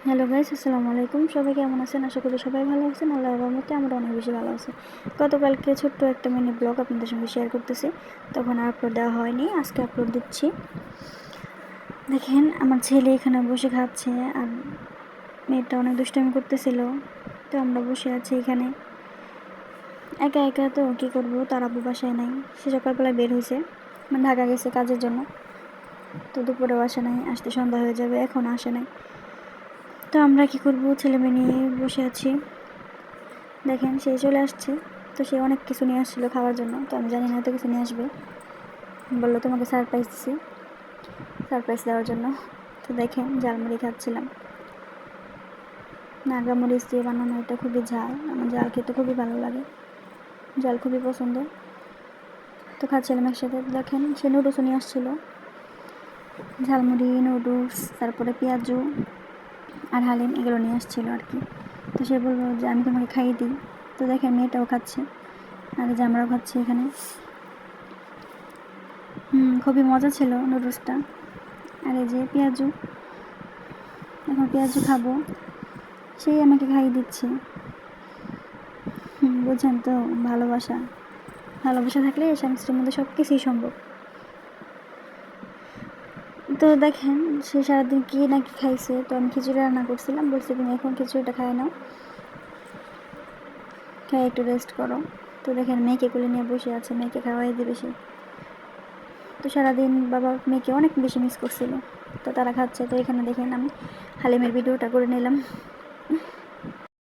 Hello guys, আসসালামু আলাইকুম। সবাই কেমন আছেন? আশা করি সবাই ভালো আছেন। আল্লাহর রহমতে আমরা অনেক বেশি ভালো আছি। গতকালকে ছোট্ট একটা মিনি ব্লগ আপনাদের সঙ্গে শেয়ার করতেছি, তখন আর আপলোড দেওয়া হয়নি, আজকে আপলোড দিচ্ছি। দেখেন আমার ছেলে এখানে বসে খাচ্ছে আর মেয়েটা অনেক দুষ্টামি করতেছিল। তো আমরা বসে আছি এখানে একা একা। তো কী করবো, তার আব্বু বাসায় নাই, সে সকালবেলায় বের হয়েছে, মানে ঢাকা গেছে কাজের জন্য। তো দুপুরেও আসে নাই, আসতে সন্ধ্যা হয়ে যাবে, এখন আসে নাই। তো আমরা কি করব, ছেলে মেয়ে নিয়ে বসে আছি। দেখেন সে চলে আসছে। তো সে অনেক কিছু নিয়ে আসছিলো খাওয়ার জন্য, তো আমি জানি না এত কিছু নিয়ে আসবে। বললো তোমাকে সারপ্রাইজ দিচ্ছি, সারপ্রাইজ দেওয়ার জন্য। তো দেখেন ঝালমুড়ি খাচ্ছিলাম, নাগামরিচ দিয়ে বানানো। এটা খুবই ঝাল, আমার ঝাল খেতে খুবই ভালো লাগে, ঝাল খুবই পছন্দ। তো খাচ্ছিলাম একসাথে। দেখেন সে নুডলসও নিয়ে আসছিলো, ঝালমুড়ি, নুডলস, তারপরে পেঁয়াজু আর হালিম, এগুলো নিয়ে আসছিলো আর কি। তো সে বললো যে আমি তোমাকে খাইয়ে দিই। তো দেখেন মেয়েটাও খাচ্ছে আর যে আমরাও খাচ্ছি এখানে। খুবই মজা ছিল নুডলসটা। আর এই যে পেঁয়াজু, এখন পেঁয়াজু খাবো, সেই আমাকে খাইয়ে দিচ্ছে। বুঝছেন তো, ভালোবাসা ভালোবাসা থাকলে স্বামী স্ত্রীর মধ্যে সব কিছুই সম্ভব। তো দেখেন সে সারাদিন কী না কি খাইছে। তো আমি খিচুড়ি রান্না করছিলাম, বলছি তুমি এখন খিচুড়িটা খাই নাও, খাই একটু রেস্ট করো। তো দেখেন মেয়েকে কোলে নিয়ে বসে আছে, মেয়েকে খাওয়াই দিবে সে। তো সারাদিন বাবা মেয়েকে অনেক বেশি মিস করছিল। তো তারা খাচ্ছে। তো এখানে দেখেন আমি হালিমের ভিডিওটা করে নিলাম।